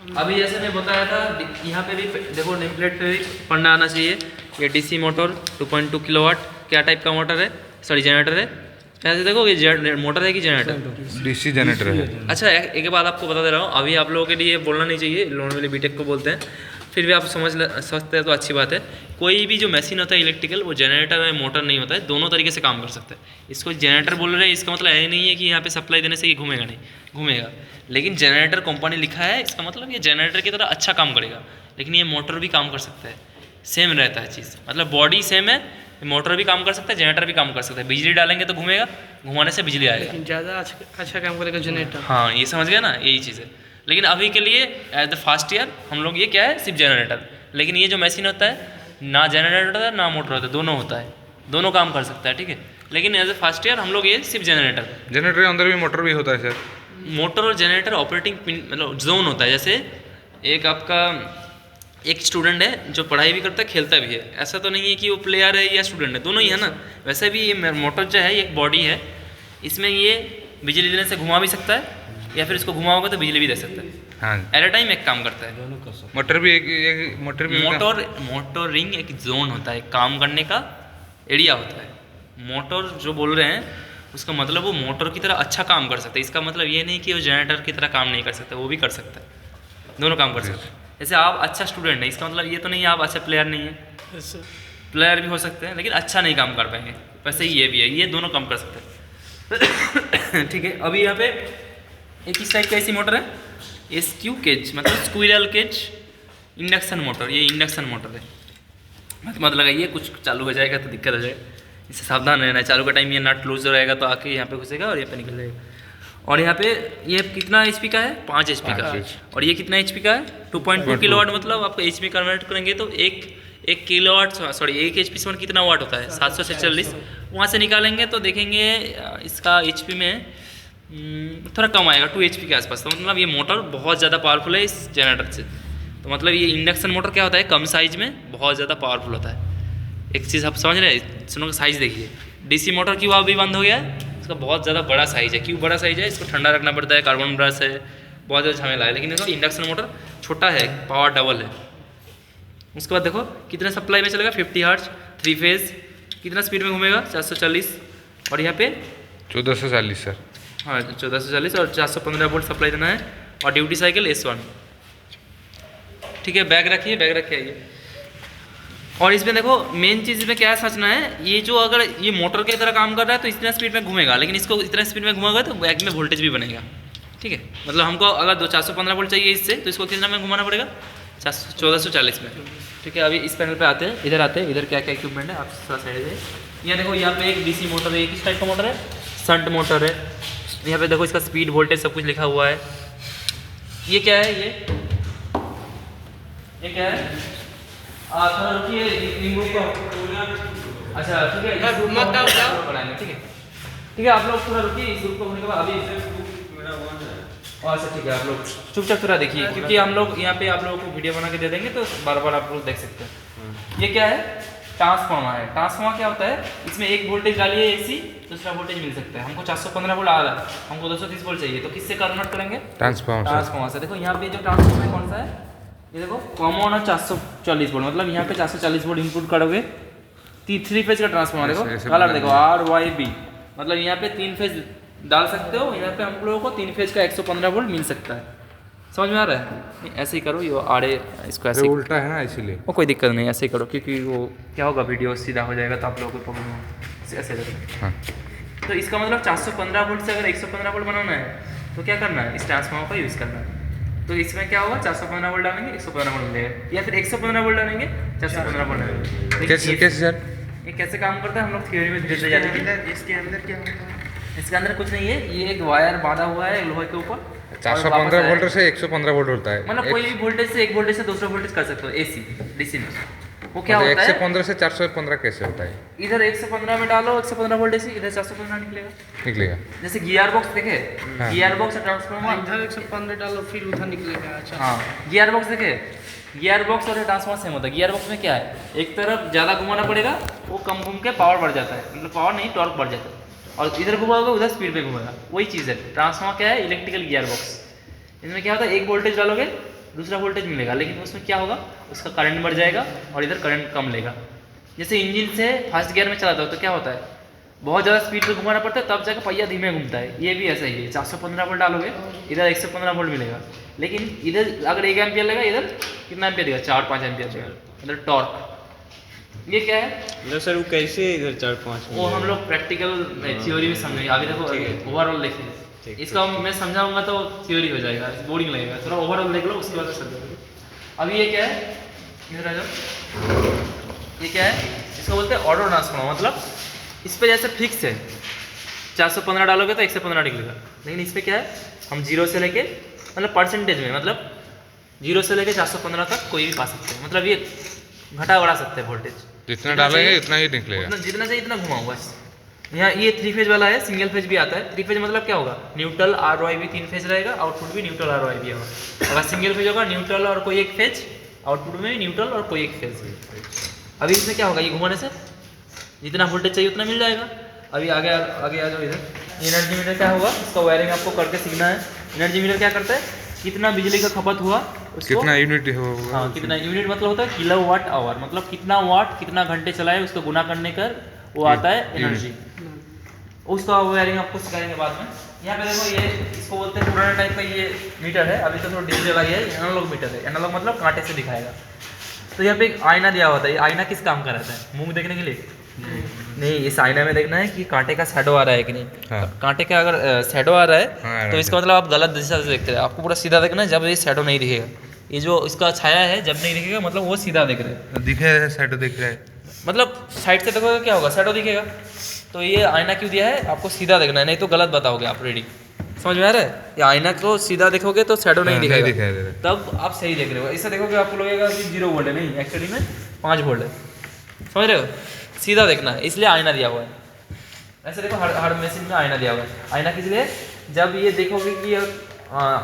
अभी जैसे मैं बताया था, यहाँ पे भी देखो नेम प्लेट पे भी पढ़ना आना चाहिए। ये डीसी मोटर 2.2 किलोवाट क्या टाइप का मोटर है, सॉरी जनरेटर है। ऐसे देखो ये मोटर है कि जनरेटर? डीसी जनरेटर है। अच्छा एक बात आपको बता दे रहा हूँ, अभी आप लोगों के लिए बोलना नहीं चाहिए, लोन वाले बीटेक को बोलते हैं, फिर भी आप समझ सकते हैं तो अच्छी बात है। कोई भी जो मशीन होता है इलेक्ट्रिकल, वो जनरेटर या मोटर नहीं होता है, दोनों तरीके से काम कर सकता है। इसको जनरेटर बोल रहे हैं, इसका मतलब ये नहीं है कि यहाँ पे सप्लाई देने से ये घूमेगा, नहीं घूमेगा। लेकिन जनरेटर कंपनी लिखा है, इसका मतलब ये जनरेटर की तरह अच्छा काम करेगा। लेकिन ये मोटर भी काम कर सकता है, सेम रहता है चीज़, मतलब बॉडी सेम है। मोटर भी काम कर सकता है, जनरेटर भी काम कर सकता है। बिजली डालेंगे तो घूमेगा, घुमाने से बिजली आएगा, लेकिन ज़्यादा अच्छा काम करेगा जनरेटर। हाँ ये समझ गया ना, यही चीज़ है। लेकिन अभी के लिए एज द फर्स्ट ईयर हम लोग ये क्या है, सिर्फ जनरेटर। लेकिन ये जो मशीन होता है, ना जनरेटर होता है ना मोटर होता है, दोनों होता है, दोनों काम कर सकता है, ठीक है। लेकिन एज ए फर्स्ट ईयर हम लोग ये सिर्फ जनरेटर। जनरेटर के अंदर भी मोटर भी होता है सर? मोटर और जनरेटर ऑपरेटिंग मतलब जोन होता है। जैसे एक आपका एक स्टूडेंट है जो पढ़ाई भी करता है, खेलता भी है, ऐसा तो नहीं है कि वो प्लेयर है या स्टूडेंट है, दोनों ही है ना। वैसे भी ये मोटर जो है, ये एक बॉडी है, इसमें ये बिजली देने से घुमा भी सकता है, या फिर इसको घुमाओगे तो बिजली भी दे सकता है। हाँ, एट अ टाइम एक काम करता है। मोटर भी एक मोटरिंग एक जोन होता है, काम करने का एरिया होता है। मोटर जो बोल रहे हैं उसका मतलब वो मोटर की तरह अच्छा काम कर सकता है। इसका मतलब ये नहीं कि वो जनरेटर की तरह काम नहीं कर सकता, वो भी कर सकता है, दोनों काम कर सकता है। जैसे आप अच्छा स्टूडेंट है, इसका मतलब ये तो नहीं है आप अच्छा प्लेयर नहीं है, प्लेयर भी हो सकते हैं लेकिन अच्छा नहीं काम कर पाएंगे। वैसे ही ये भी है, ये दोनों काम कर सकते हैं ठीक है। अभी यहाँ पे एक इस टाइप का ऐसी मोटर है, SQ केज, मतलब स्क्विरल केज इंडक्शन मोटर। ये इंडक्शन मोटर है, मत लगाइए, कुछ चालू हो जाएगा तो दिक्कत हो जाएगा, इससे सावधान रहना है। चालू का टाइम ये नट लूज रहेगा तो आके यहाँ पे घुसेगा और यहाँ पे निकल जाएगा। और यहाँ पे ये कितना HP का है, 5 HP का। और ये कितना HP का है, 2.2 किलोवाट। मतलब आपको HP कन्वर्ट करेंगे तो एक किलोवाट, सॉरी 1 HP से कितना वाट होता है, 700 से 40। वहाँ से निकालेंगे तो देखेंगे इसका HP में थोड़ा कम आएगा, 2 HP के आसपास। तो मतलब ये मोटर बहुत ज़्यादा पावरफुल है इस जनरेटर से। तो मतलब ये इंडक्शन मोटर क्या होता है, कम साइज में बहुत ज़्यादा पावरफुल होता है। एक चीज़ आप समझ रहे हैं, सुनो साइज़ देखिए। DC मोटर क्यों अभी बंद हो गया है, इसका बहुत ज़्यादा बड़ा साइज़ है। क्यों बड़ा साइज़ है, इसको ठंडा रखना पड़ता है, कार्बन ब्रश है, बहुत ज़्यादा झमेला है। लेकिन देखो इंडक्शन मोटर छोटा है, पावर डबल है। उसके बाद देखो कितने सप्लाई में चलेगा, 50 हर्ट्ज 3 फेज, कितना स्पीड में घूमेगा, 440। और यहाँ पे 1440 सर। हाँ 1440 और 415 वोल्ट सप्लाई देना है। और ड्यूटी साइकिल S1, ठीक है। बैग रखिए, बैग रखिए आइए। और इसमें देखो मेन चीज़ इसमें क्या समझना है, ये जो अगर ये मोटर की तरह काम कर रहा है तो इतना स्पीड में घूमेगा, लेकिन इसको इतना स्पीड में घुमाएगा तो बैग में वोल्टेज भी बनेगा, ठीक है। मतलब हमको अगर 415 वोल्ट चाहिए इससे, तो इसको कितना में घुमाना पड़ेगा, 1440 में, ठीक है। अभी इस पैनल पे आते हैं, इधर आते हैं, इधर क्या क्या इक्विपमेंट है आप थोड़ा साइड है। यहाँ देखो यहाँ पे एक DC मोटर है, एक किस टाइप का मोटर है, शंट मोटर है। यहाँ पे देखो इसका स्पीड वोल्टेज सब कुछ लिखा हुआ है। ये क्या है, ये क्या है, थोड़ा रुकिए, अच्छा ठीक है, ठीक है ठीक है। आप लोग थोड़ा रुकिए, इस ग्रुप को होने के बाद अभी अच्छा ठीक है, आप लोग चुपचाप थोड़ा देखिए, क्योंकि हम लोग यहाँ पे आप लोगों को वीडियो बना के दे देंगे तो बार बार आप लोग देख सकते हैं। ये क्या है, ट्रांसफार्मर है। ट्रांसफार्मर क्या होता है, इसमें एक वोल्टेज डालिए AC, दूसरा वोल्टेज मिल सकता है। हमको 415 वोल्ट आ रहा है, हमको 230 वोल्ट चाहिए, तो किससे कन्वर्ट करेंगे, ट्रांसफार्मर से। देखो यहाँ पे जो ट्रांसफार्मर कौन सा है, ये देखो कॉमन है 440 वोल्ट, मतलब यहाँ पे 440 वोल्ट इनपुट करोगे। 3 फेज का ट्रांसफार्मर देखो, कलर देखो RYB, मतलब यहाँ पे 3 फेज डाल सकते हो। यहाँ पे हम लोगों को 3 फेज का 115 वोल्ट मिल सकता है। समझ में आ रहा है, ऐसे ही करो, ये आड़े इसको ऐसे उल्टा है ना, इसीलिए वो कोई दिक्कत नहीं, ऐसे ही करो, क्योंकि वो क्या होगा वीडियो सीधा हो जाएगा तो आप लोगों को प्रॉब्लम हो, ऐसे करो। हाँ। तो इसका मतलब 415 वोल्ट से अगर 115 वोल्ट बनाना है तो क्या करना है, इस ट्रांसफार्मर का यूज़ करना है। तो इसमें क्या होगा, 415 वोल्ट डालेंगे 115 वोल्ट मिलेगा, या फिर 115 वोल्ट डालेंगे 415 वोल्ट डालेंगे। कैसे सर ये कैसे काम करता है हम लोग थियोरी में धीरे धीरे जानेंगे। इसके अंदर क्या होता है, इसके अंदर कुछ नहीं है, ये एक वायर बांधा हुआ है लोहे के ऊपर, 415 वोल्ट से 115 वोल्ट होता है, मतलब कोई भी वोल्टेज से एक वोल्टेज से दूसरा वोल्टेज कर सकते हो AC DC में। वो क्या होता है, 115 से 415 कैसे होता है, इधर 115 में डालो 115 वोल्टेज से, इधर 415 निकलेगा। जैसे गियर बॉक्स देखे, गियर बॉक्स ट्रांसफार्मर, इधर 115 डालो फिर उधर निकलेगा। अच्छा हाँ, गियर बॉक्स देखे, गियर बॉक्स और ट्रांसफार्मर सेम होता है। गियर बॉक्स में क्या है, एक तरफ ज़्यादा घुमाना पड़ेगा, वो कम घूम के पावर बढ़ जाता है, मतलब पावर नहीं टॉर्क बढ़ जाता है। और इधर घुमाओगे उधर स्पीड पे घूमेगा, वही चीज़ है। ट्रांसफार्मर क्या है, इलेक्ट्रिकल गियर बॉक्स। इसमें क्या होता है, एक वोल्टेज डालोगे दूसरा वोल्टेज मिलेगा, लेकिन उसमें क्या होगा, उसका करंट बढ़ जाएगा और इधर करंट कम लेगा। जैसे इंजन से फर्स्ट गियर में चलाता हो तो क्या होता है, बहुत ज़्यादा स्पीड पे घुमाना पड़ता है, तब जाकर पहिया धीमे घूमता है। ये भी ऐसा ही है, 415 वोल्ट डालोगे इधर 115 वोल्ट मिलेगा, लेकिन इधर अगर 1 एम्पियर लेगा, इधर कितना एम्पियर देगा, 4-5 एम्पियर देगा। इधर टॉर्क ये क्या है, मतलब सर वो कैसे इधर 4-5 वो हम लोग प्रैक्टिकल थ्योरी में समझेंगे। अभी देखो ओवरऑल देखिए, इसका मैं समझाऊंगा तो थ्योरी हो जाएगा, बोरिंग लगेगा, थोड़ा ओवरऑल देख लो उसके बाद समझोगे। अभी ये क्या है, इधर आ जाओ, ये क्या है, इसको बोलते हैं ऑटो ट्रांसफॉर्मर। मतलब इस पे जैसे फिक्स है 415 डालोगे तो 115 निकलेगा, लेकिन इस पे क्या है, हम जीरो से लेके मतलब परसेंटेज में, मतलब 0 से लेके 415 तक कोई भी पा सकते हैं। मतलब ये घटा बढ़ा सकते हैं वोल्टेज, जितना डालेंगे उतना ही निकलेगा। उतना जितना चाहिए इतना घुमाओ बस। यहाँ ये 3 फेज वाला है, सिंगल फेज भी आता है। 3 फेज मतलब क्या होगा, न्यूट्रल RY भी 3 फेज रहेगा, आउटपुट भी न्यूट्रल RY भी होगा। अगर सिंगल फेज होगा न्यूट्रल और कोई एक फेज, आउटपुट में भी न्यूट्रल और कोई एक फेज। अभी इसमें क्या होगा, ये घुमाने से जितना वोल्टेज चाहिए उतना मिल जाएगा। अभी आगे आगे आ जाओ इधर, एनर्जी मीटर क्या होगा, इसका वायरिंग आपको करके सीखना है। एनर्जी मीटर क्या करता है, कितना बिजली का खपत हुआ उसको, कितना यूनिट होगा। हाँ कितना यूनिट मतलब होता है किलोवाट आवर, मतलब कितना वाट कितना घंटे चलाए उसको गुना करने कर वो आता है एनर्जी। उसका वायरिंग आपको सिखाएंगे बाद में। यहाँ पे देखो ये इसको बोलते हैं पुराना टाइप का ये मीटर है, अभी तो थोड़ा डिजिटल आ गया है, एनालॉग मीटर है। एनालॉग मतलब कांटे से दिखाएगा। तो यहाँ पे एक आईना दिया होता है, ये आईना किस काम का रहता है, मुंह देखने के लिए नहीं, इस आईना में देखना है कि कांटे का शैडो आ रहा है कि नहीं। हाँ। कांटे का अगर शैडो आ रहा है हाँ, तो इसका मतलब आप गलत दिशा से देखते रहे, आपको पूरा सीधा देखना है। जब ये शैडो नहीं दिखेगा, ये जो इसका छाया है जब नहीं दिखेगा मतलब वो सीधा देख रहे हैं, दिख रहा है, साइड दिख रहा है। मतलब साइड से देखोगे क्या होगा, शैडो दिखेगा। तो ये आईना क्यों दिया है, आपको सीधा देखना है, नहीं तो गलत बताओगे आप। रेडी, समझ में आ रहा है, ये आईना को सीधा देखोगे तो शैडो नहीं दिखेगा, दिखाई दे रहा है। तब आप सही देख रहे हो। ऐसा देखोगे आपको लगेगा कि 0 वोल्ट है, नहीं एक्चुअली में 5 वोल्ट है। समझ रहे हो, सीधा देखना है, इसलिए आईना दिया हुआ है। ऐसे देखो हर मशीन में आईना दिया हुआ है। आईना किस लिए, जब ये देखोगे कि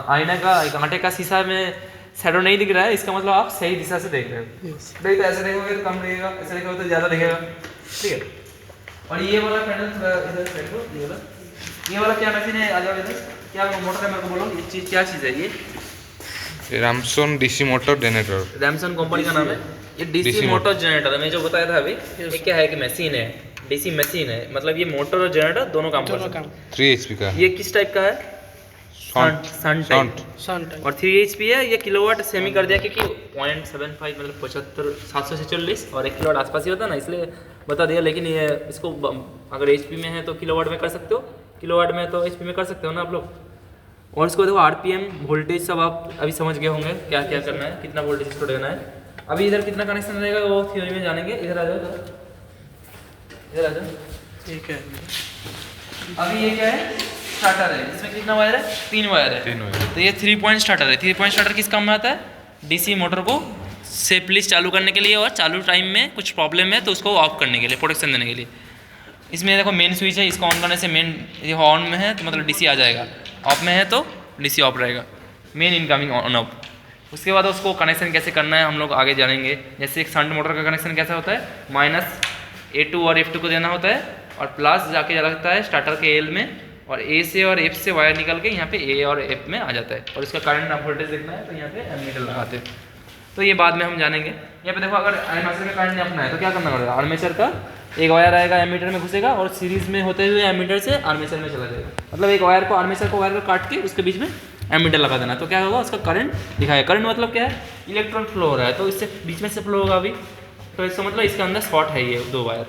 आईना का कांटे का शीशा में शैडो नहीं दिख रहा है, इसका मतलब आप सही दिशा से देख रहे हो। नहीं तो ऐसे देखोगे तो कम दिखेगा, ऐसे देखोगे तो ज़्यादा दिखेगा, ठीक है। और ये वाला पैनल इधर साइड को, ये वाला क्या मशीन है, आ जाओ इधर, क्या मोटर है मेरे को बोलो, ये चीज़ क्या चीज़ है ये Ramson DC motor generator. Ramson company का नाम है। ये डीसी मोटर जनरेटर है, मैं जो बताया था अभी, ये क्या है कि मशीन है, डीसी मशीन है। मतलब ये मोटर और जनरेटर दोनों काम कर सकते हैं। 3 HP का। ये किस टाइप का है, सन टाइप, और 3 HP है। ये किलोवाट सेमी कर दिया क्योंकि 0.75 मतलब 75 700 से 40 और 1 किलोवाट आसपास ही होता है ना, इसलिए बता दिया। लेकिन ये इसको अगर HP में है तो किलोवाट में कर सकते हो, किलोवाट में तो HP में कर सकते हो ना आप लोग। और इसको देखो RPM वोल्टेज सब आप अभी समझ गए होंगे क्या क्या करना है, कितना वोल्टेज इसको देना है। अभी इधर कितना कनेक्शन रहेगा वो थ्योरी में जानेंगे। इधर आ जाओ, इधर आ जाओ, ठीक है। अभी ये क्या है, स्टार्टर है। इसमें कितना वायर है, 3 वायर है। 3 वायर। तो ये 3 पॉइंट स्टार्टर है। 3 पॉइंट स्टार्टर किस काम में आता है, डीसी मोटर को सेफली चालू करने के लिए, और चालू टाइम में कुछ प्रॉब्लम है तो उसको ऑफ करने के लिए, प्रोटेक्शन देने के लिए। इसमें देखो मेन स्विच है, इसको ऑन करने से मेन ये ऑन में है तो मतलब डीसी आ जाएगा, ऑफ में है तो डीसी ऑफ रहेगा, मेन इनकमिंग ऑन ऑफ। उसके बाद उसको कनेक्शन कैसे करना है हम लोग आगे जानेंगे। जैसे एक शंट मोटर का कनेक्शन कैसा होता है, -A2 और F2 को देना होता है, और प्लस जाके लगता है स्टार्टर के L में, और A से और F से वायर निकल के यहाँ पे A और F में आ जाता है। और इसका करंट वोल्टेज देखना है तो यहाँ पे एमीटर लगाते हैं, तो ये बाद में हम जानेंगे। यहाँ पे देखो अगर आर्मेचर में करंट अपना है तो क्या करना पड़ेगा, आर्मेचर का एक वायर आएगा एमीटर में घुसेगा और सीरीज में होते हुए एमीटर से आर्मेचर में चला जाएगा। मतलब एक वायर को आर्मेचर को वायर को काट के उसके बीच में एमीटर लगा देना, तो क्या होगा उसका करंट दिखाएगा। करंट मतलब क्या है, इलेक्ट्रॉन फ्लो हो रहा है तो इससे बीच में से फ्लो होगा अभी, तो इसका मतलब इसके अंदर शॉर्ट है ये 2 वायर।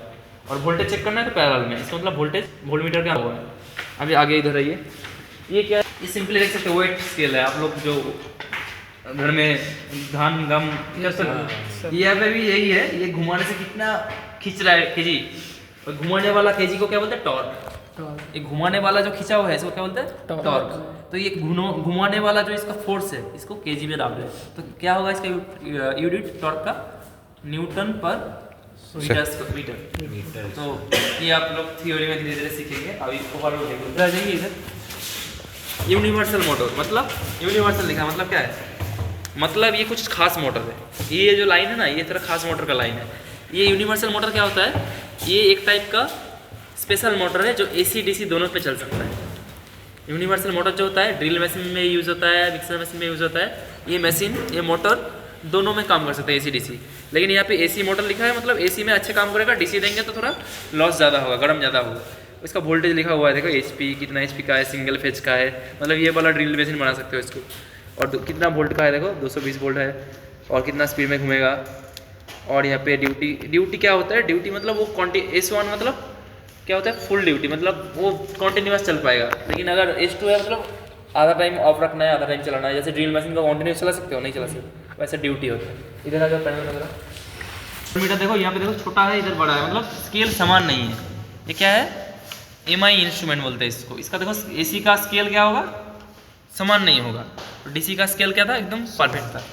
और वोल्टेज चेक करना है तो पैरेलल में, इसका मतलब वोल्टेज वोल्टमीटर क्या हुआ है। अभी आगे इधर आइए, ये क्या है, ये सिंपली देख सकते हो वेट स्केल है। आप लोग जो घर में धान गम यहाँ पे भी यही है, ये घुमाने से कितना खींच रहा है केजी, और घुमाने वाला केजी को क्या बोलते हैं, टॉर्क। ये घुमाने वाला जो खींचा हुआ है इसको क्या बोलते हैं, टॉर्क। तो ये घुमाने वाला जो इसका फोर्स है इसको केजी में डाल रहे हैं, तो क्या होगा इसका यूनिट टॉर्क का, न्यूटन पर मीटर। तो ये आप लोग थ्योरी में धीरे धीरे सीखेंगे। अभी ओवरऑल देखो, आ जाइए इधर। यूनिवर्सल मोटर मतलब, यूनिवर्सल लिखा मतलब क्या है, मतलब ये कुछ खास मोटर है। ये जो लाइन है ना, ये तरह खास मोटर का लाइन है। ये यूनिवर्सल मोटर क्या होता है, ये एक टाइप का स्पेशल मोटर है जो AC DC दोनों पे चल सकता है। यूनिवर्सल मोटर जो होता है ड्रिल मशीन में यूज़ होता है, मिक्सर मशीन में यूज़ होता है, ये मशीन, ये मोटर दोनों में काम कर सकते हैं, AC DC। लेकिन यहाँ पे AC मोटर लिखा है, मतलब AC में अच्छे काम करेगा, DC देंगे तो थोड़ा लॉस ज़्यादा होगा, गर्म ज़्यादा होगा। इसका वोल्टेज लिखा हुआ है, देखो HP कितना HP का है, सिंगल फेज का है, मतलब ये वाला ड्रिल मशीन बना सकते हो इसको। और कितना वोल्ट का है, देखो 220 वोल्ट है, और कितना स्पीड में घूमेगा। और यहाँ पे ड्यूटी क्या होता है, ड्यूटी मतलब वो S1 मतलब क्या होता है, फुल ड्यूटी, मतलब वो कॉन्टिन्यूस चल पाएगा। लेकिन अगर S2 है मतलब आधा टाइम ऑफ रखना है, आधा टाइम चलाना है। जैसे ड्रिल मशीन का कॉन्टिन्यूस चला सकते हो, नहीं चला सकते, वैसे ड्यूटी होता है। इधर अगर पैनल वगैरह मीटर देखो, यहाँ पे देखो छोटा है, इधर बड़ा है, मतलब स्केल समान नहीं है। ये क्या है, MI इंस्ट्रूमेंट बोलते हैं इसको। इसका देखो AC का स्केल क्या होगा, समान नहीं होगा, तो DC का स्केल क्या था, एकदम परफेक्ट था।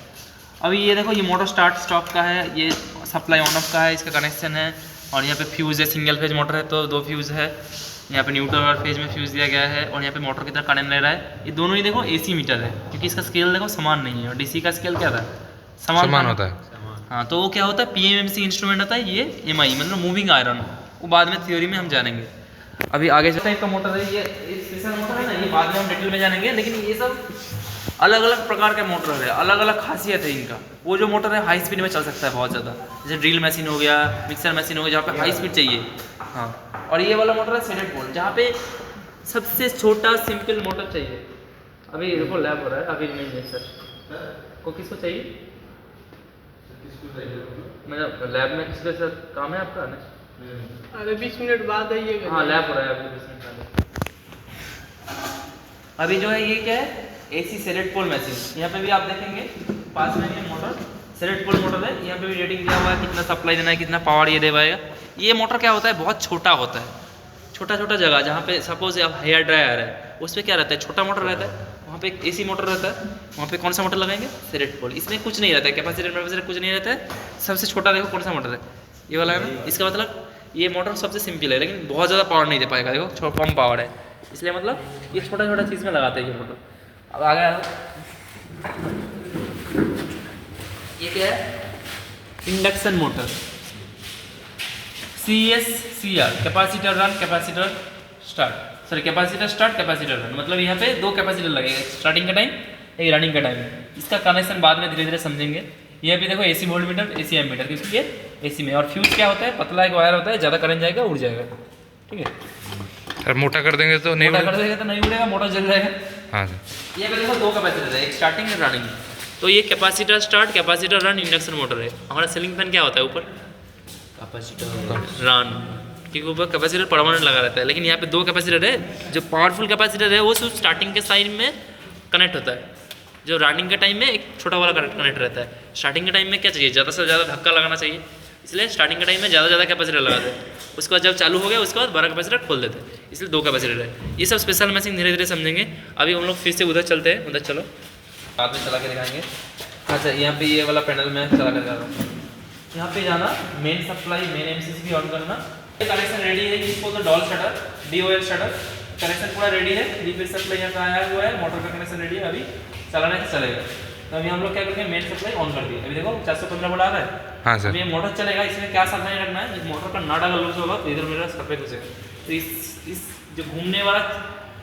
अभी ये देखो, ये मोटर स्टार्ट स्टॉप का है, ये सप्लाई ऑन ऑफ का है, इसका कनेक्शन है। और यहाँ पे फ्यूज़ है, सिंगल फेज मोटर है तो 2 फ्यूज़ है। यहाँ पे न्यूट्रल और फेज में फ्यूज़ दिया गया है। और यहाँ पे मोटर की तरह करंट ले रहा है। ये दोनों ही देखो AC मीटर है, क्योंकि इसका स्केल देखो समान नहीं है। और DC का स्केल क्या था, समान होता है। हाँ, तो वो क्या होता है, PMMC इंस्ट्रूमेंट होता है। ये MI मतलब मूविंग आयरन, वो बाद में थ्योरी में हम जानेंगे। अभी आगे से टाइप का मोटर है, ये स्पेशल मोटर है ना, ये बाद में हम डिटेल में जानेंगे। लेकिन ये सब अलग अलग प्रकार के मोटर है, अलग अलग खासियत है इनका। वो जो मोटर है हाई स्पीड में चल सकता है बहुत ज़्यादा, जैसे ड्रिल मशीन हो गया, मिक्सर मशीन हो गया, जहाँ पे हाई स्पीड चाहिए। हाँ, और ये वाला मोटर है सेडेड पोल, जहाँ पे सबसे छोटा सिंपल मोटर चाहिए। अभी देखो लैब हो रहा है, अभी नहीं सर को किसको चाहिए, मतलब लैब में किसके साथ काम है आपका? अरे 20 मिनट बाद आइएगा। हाँ, लैब हो रहा है अभी 20 मिनट पहले। अभी जो है ये क्या है, AC सेलेक्ट पोल मशीन। यहाँ पे भी आप देखेंगे पास में ये मोटर सेलेक्ट पोल मोटर है। यहाँ पे भी रेटिंग दिया हुआ है, कितना सप्लाई देना है, कितना पावर ये दे पाएगा। ये मोटर क्या होता है, बहुत छोटा होता है, छोटा छोटा जगह जहाँ पे सपोज अब हेयर ड्रायर है, उस पर क्या रहता है, छोटा मोटर रहता है। वहाँ पे एक AC मोटर रहता है, वहाँ पे कौन सा मोटर लगाएंगे, सेलेक्ट पोल। इसमें कुछ नहीं रहता है, कैपेसिटर कुछ नहीं रहता है। सबसे छोटा देखो कौन सा मोटर है, ये वाला है ना। इसका मतलब ये मोटर सबसे सिंपल है, लेकिन बहुत ज़्यादा पावर नहीं दे पाएगा। देखो कम पावर है, इसलिए मतलब ये छोटा छोटा चीज़ में लगाते हैं ये मोटर। अब आ गया, ये क्या है, induction motor, CSCR, capacitor run capacitor start, sorry capacitor start capacitor run. मतलब यहाँ पे 2 कैपेसिटर लगेगा, स्टार्टिंग का टाइम, एक रनिंग का टाइम। इसका कनेक्शन बाद में धीरे धीरे समझेंगे। ये भी देखो AC volt meter, AC ammeter, क्योंकि ये AC में। और फ्यूज क्या होता है, पतला एक वायर होता है, ज़्यादा करंट जाएगा उड़ जाएगा, ठीक है। अगर मोटा कर देंगे तो नहीं मोटा उड़ेगा? कर देगा तो नहीं उड़ेगा, मोटर जल जाएगा। हाँ सर। ये देखो 2 कैपेसिटर है, एक स्टार्टिंग और रनिंग। तो ये capacitor start capacitor run induction motor है। हमारा सीलिंग फैन क्या होता है, ऊपर कैपेसिटर रन, क्योंकि ऊपर कैपेसिटर परमानेंट लगा रहता है। लेकिन यहाँ पे 2 कैपेसिटर है। जो पावरफुल कैपेसिटर है वो सिर्फ स्टार्टिंग के साइड में कनेक्ट होता है, जो रनिंग के टाइम में एक छोटा वाला कनेक्ट रहता है। स्टार्टिंग के टाइम में क्या चाहिए, ज़्यादा से ज़्यादा धक्का लगाना चाहिए, इसलिए स्टार्टिंग के टाइम में ज़्यादा कैपेसिटर लगाते हैं। उसके बाद जब चालू हो गया उसके बाद 12 कैपेसिटर खोल देते हैं, इसलिए 2 कैपेसिटर है। ये सब स्पेशल मशीन धीरे धीरे समझेंगे। अभी हम लोग फिर से उधर चलते हैं, उधर चलो, बाद में चला के दिखाएंगे। अच्छा, यहाँ पे ये वाला पैनल में चला कर जा रहा हूँ। यहाँ पे जाना, मेन सप्लाई, मेन MCC भी ऑन करना। ये कनेक्शन रेडी है, इसको तो doll shutter, DOL shutter connection पूरा रेडी है। 3 फेज सप्लाई यहाँ पे आया हुआ है, मोटर का कनेक्शन रेडी है, अभी चलाना है चलेगा। तो अभी हम लोग क्या करेंगे, मेन सप्लाई ऑन कर दिए। अभी देखो 415 वोल्ट आ रहा है। हाँ सर। अभी ये मोटर चलेगा, इसमें क्या सावधानी रखना है, मोटर का नट अगर लूज होगा तो इधर मेरा सर पे घुसेगा। तो इस जो घूमने वाला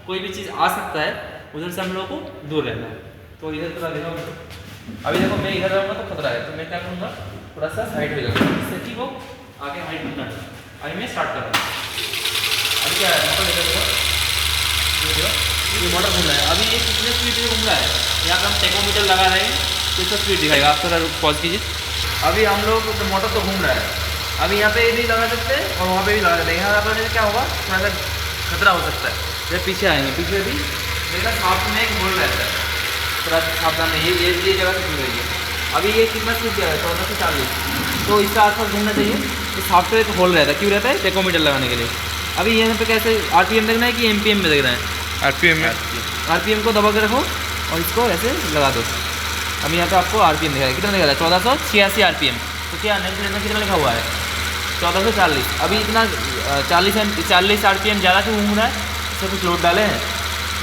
कोई भी चीज़ आ सकता है, उधर से हम लोग को दूर रहना है। तो इधर थोड़ा देखो, अभी देखो मैं इधर रहूँगा तो खतरा है, तो मैं क्या करूँगा, थोड़ा सा साइड हो जाऊँगा, इससे कि वो आगे हाइट घूमना है। अभी मैं स्टार्ट कर रहा हूँ। अभी क्या है, मोटर इधर देखो, ये मोटर घूम रहा है। अभी ये कितने स्पीड से घूम रहा है, यहाँ पर हम टेकोमीटर लगा रहे हैं, कितना स्पीड दिखाएगा। आप थोड़ा पॉज कीजिए। अभी हम लोग तो मोटर तो घूम रहा है, अभी यहाँ पे भी लगा सकते हैं और वहाँ पे भी लगा सकते हैं। यहाँ लगाने से क्या होगा, थोड़ा सा खतरा हो सकता है। जब पीछे आएंगे, पीछे भी मेरा हाथ में एक होल रहता है, थोड़ा सावधान नहीं, ये जगह से घूम रही है। अभी ये कितना स्पीड दिया है, 14 से 40, तो इसके आसपास घूमना चाहिए। इस सॉफ्टवेयर एक होल रहता है, क्यों रहता है, टेकोमीटर लगाने के लिए। अभी यहाँ पे कैसे RPM देखना है कि MPM में देखना है, RPM में। RPM को दबा के रखो और इसको ऐसे लगा दो। अभी यहाँ पे आपको RPM दिखा है, कितना दिखा है, 1486 RPM। तो क्या नेम प्लेट में कितना लिखा हुआ है, 1440। अभी इतना 40 RPM ज़्यादा क्यों घूम रहा है, इससे कुछ लोड डाले हैं,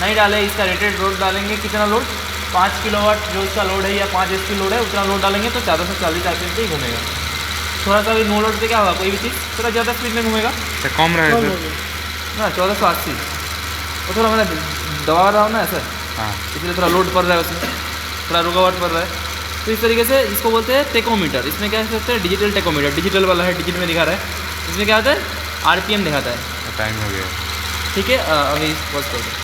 नहीं डाले। इसका रेटेड लोड डालेंगे, कितना लोड, 5 किलोवाट जो इसका लोड है या 5 HP लोड है, उतना लोड डालेंगे तो 1440 RPM से ही घूमेगा। थोड़ा सा भी नो लोड पे क्या होगा, कोई भी चीज़ थोड़ा ज़्यादा स्पीड में घूमेगा कम रहा है सर ना, 1480। वो थोड़ा मैं दबा रहा हूँ ना सर, हाँ, इसलिए थोड़ा लोड पड़ रहा है उसमें, थोड़ा रुकावट पड़ रहा है। तो इस तरीके से इसको बोलते हैं टेकोमीटर। इसमें क्या करते हैं, डिजिटल टेकोमीटर, डिजिटल वाला है, डिजिटल में दिखा रहा है। इसमें क्या होता है, RPM दिखाता है। टाइम हो गया। ठीक है, अभी पॉज कर दो।